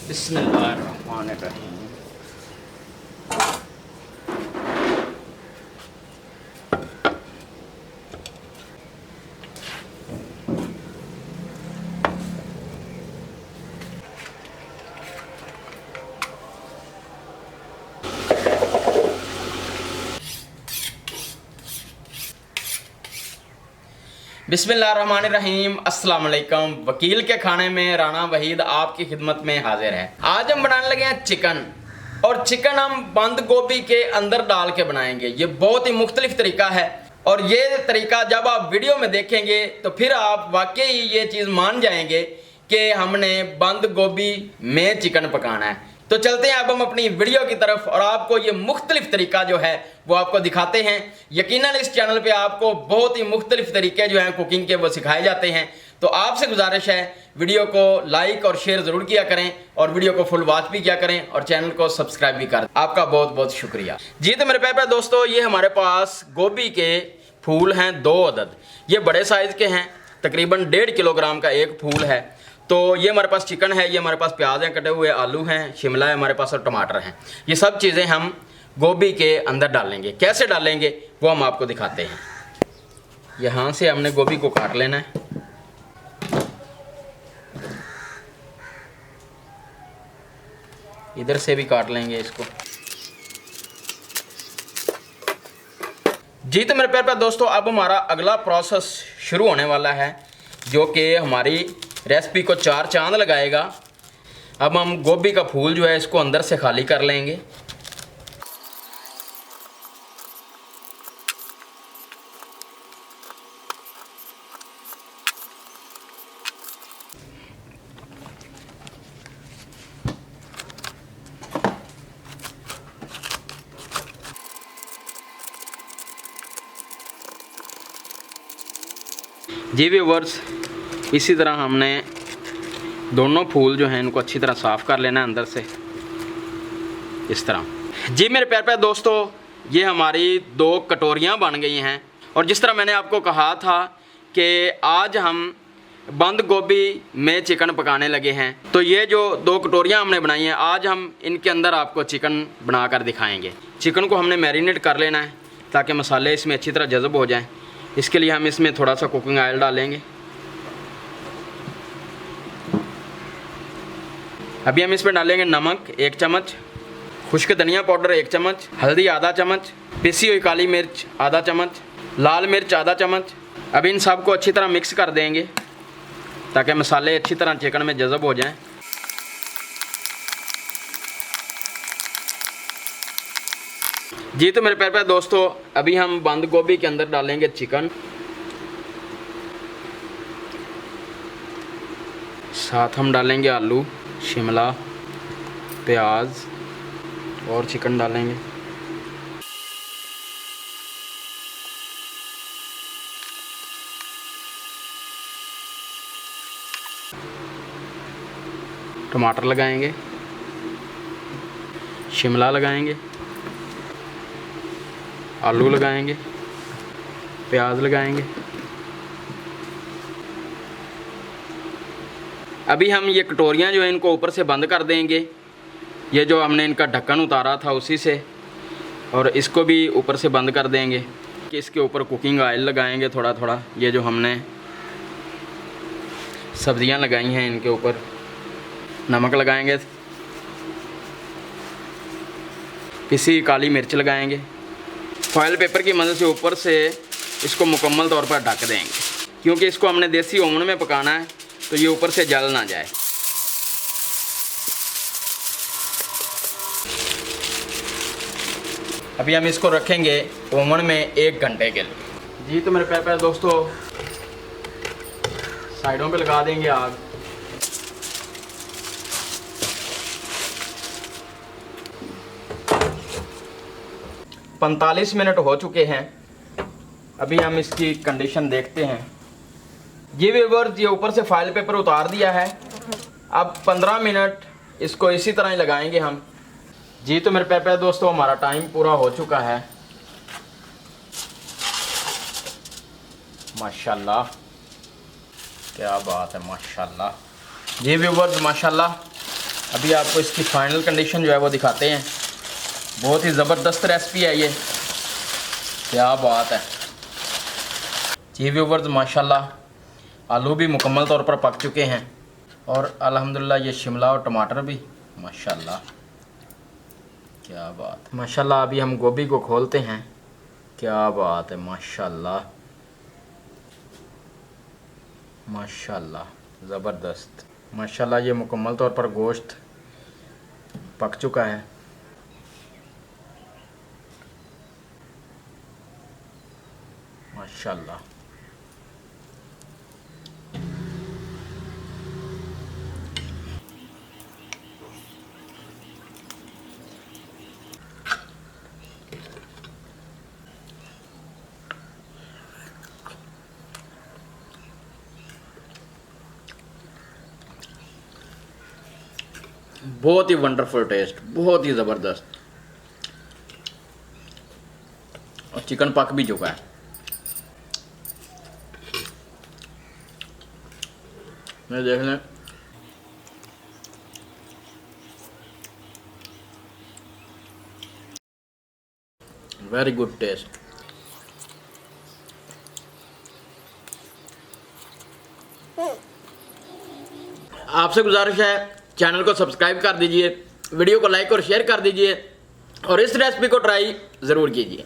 बिस्मिल्लाहिर्रहमानिर्रहीम। बिस्मिल्लाहिर्रहमानिर्रहीम। अस्सलाम वालेकुम। वकील के खाने में राना वहीद आपकी खिदमत में हाजिर है। आज हम बनाने लगे हैं चिकन, और चिकन हम बंद गोभी के अंदर डाल के बनाएंगे। ये बहुत ही मुख्तलिफ तरीका है, और ये तरीका जब आप वीडियो में देखेंगे तो फिर आप वाकई ये चीज़ मान जाएंगे कि हमने बंद गोभी में चिकन पकाना है। तो चलते हैं अब हम अपनी वीडियो की तरफ, और आपको ये मुख्तलिफ तरीका जो है वो आपको दिखाते हैं। यकीनन इस चैनल पे आपको बहुत ही मुख्तलिफ तरीके जो हैं कुकिंग के वो सिखाए जाते हैं। तो आपसे गुजारिश है वीडियो को लाइक और शेयर ज़रूर किया करें, और वीडियो को फुल वॉच भी किया करें, और चैनल को सब्सक्राइब भी कर। आपका बहुत बहुत शुक्रिया जी। तो मेरे प्यारे दोस्तों, ये हमारे पास गोभी के फूल हैं 2 अदद। ये बड़े साइज़ के हैं, तकरीबन 1.5 किलोग्राम का एक फूल है। तो ये हमारे पास चिकन है, ये हमारे पास प्याज हैं कटे हुए, आलू हैं, शिमला है हमारे पास, और टमाटर हैं। ये सब चीज़ें हम गोभी के अंदर डालेंगे। कैसे डालेंगे वो हम आपको दिखाते हैं। यहाँ से हमने गोभी को काट लेना है। इधर से भी काट लेंगे इसको जी। तो मेरे प्यारे दोस्तों, अब हमारा अगला प्रोसेस शुरू होने वाला है, जो कि हमारी रेसिपी को 4 चांद लगाएगा। अब हम गोभी का फूल जो है इसको अंदर से खाली कर लेंगे। जी व्यूअर्स, इसी तरह हमने दोनों फूल जो हैं इनको अच्छी तरह साफ़ कर लेना है अंदर से, इस तरह। जी मेरे प्यारे दोस्तों, ये हमारी 2 कटोरियाँ बन गई हैं। और जिस तरह मैंने आपको कहा था कि आज हम बंद गोभी में चिकन पकाने लगे हैं, तो ये जो 2 कटोरियाँ हमने बनाई हैं, आज हम इनके अंदर आपको चिकन बनाकर दिखाएंगे। चिकन को हमने मैरिनेट कर लेना है ताकि मसाले इसमें अच्छी तरह जज़ब हो जाएँ। इसके लिए हम इसमें थोड़ा सा कुकिंग ऑयल डालेंगे। अभी हम इसमें डालेंगे नमक 1 चम्मच, खुश्क धनिया पाउडर 1 चम्मच, हल्दी आधा चम्मच, पिसी हुई काली मिर्च आधा चम्मच, लाल मिर्च आधा चम्मच। अब इन सब को अच्छी तरह मिक्स कर देंगे ताकि मसाले अच्छी तरह चिकन में जज़ब हो जाएं। जी तो मेरे प्यारे दोस्तों, अभी हम बंद गोभी के अंदर डालेंगे चिकन, साथ हम डालेंगे आलू, शिमला, प्याज और चिकन डालेंगे। टमाटर लगाएंगे, शिमला लगाएंगे, आलू लगाएंगे, प्याज लगाएंगे। अभी हम ये कटोरियाँ जो है इनको ऊपर से बंद कर देंगे। ये जो हमने इनका ढक्कन उतारा था उसी से, और इसको भी ऊपर से बंद कर देंगे कि इसके ऊपर कुकिंग ऑयल लगाएंगे थोड़ा थोड़ा। ये जो हमने सब्जियां लगाई हैं इनके ऊपर नमक लगाएंगे, पिसी काली मिर्च लगाएंगे। फॉयल पेपर की मदद से ऊपर से इसको मुकम्मल तौर पर ढक देंगे, क्योंकि इसको हमने देसी ओवन में पकाना है तो ये ऊपर से जल ना जाए। अभी हम इसको रखेंगे ओवन में 1 घंटे के लिए। जी तो मेरे प्यारे दोस्तों, साइडों पे लगा देंगे आग। पैंतालीस मिनट हो चुके हैं। अभी हम इसकी कंडीशन देखते हैं। ये व्यूअर्स, ये ऊपर से फाइल पेपर उतार दिया है। अब 15 मिनट इसको इसी तरह ही लगाएंगे हम। जी तो मेरे प्यारे दोस्तों, हमारा टाइम पूरा हो चुका है। माशाल्लाह, क्या बात है, माशाल्लाह। जी व्यूअर्स, माशाल्लाह अभी आपको इसकी फाइनल कंडीशन जो है वो दिखाते हैं। बहुत ही ज़बरदस्त रेसिपी है ये, क्या बात है जी व्यूवर्स। माशाल्लाह आलू भी मुकम्मल तौर पर पक चुके हैं और अल्हम्दुलिल्लाह ये शिमला और टमाटर भी माशाल्लाह, क्या बात। माशाल्लाह अभी हम गोभी को खोलते हैं। क्या बात है माशाल्लाह, माशाल्लाह ज़बरदस्त। माशाल्लाह ये मुकम्मल तौर पर गोश्त पक चुका है। माशाल्लाह बहुत ही वंडरफुल टेस्ट, बहुत ही ज़बरदस्त। और चिकन पक भी चुका है। मैं देख लें, वेरी गुड टेस्ट। आपसे गुजारिश है चैनल को सब्सक्राइब कर दीजिए, वीडियो को लाइक और शेयर कर दीजिए और इस रेसिपी को ट्राई ज़रूर कीजिए।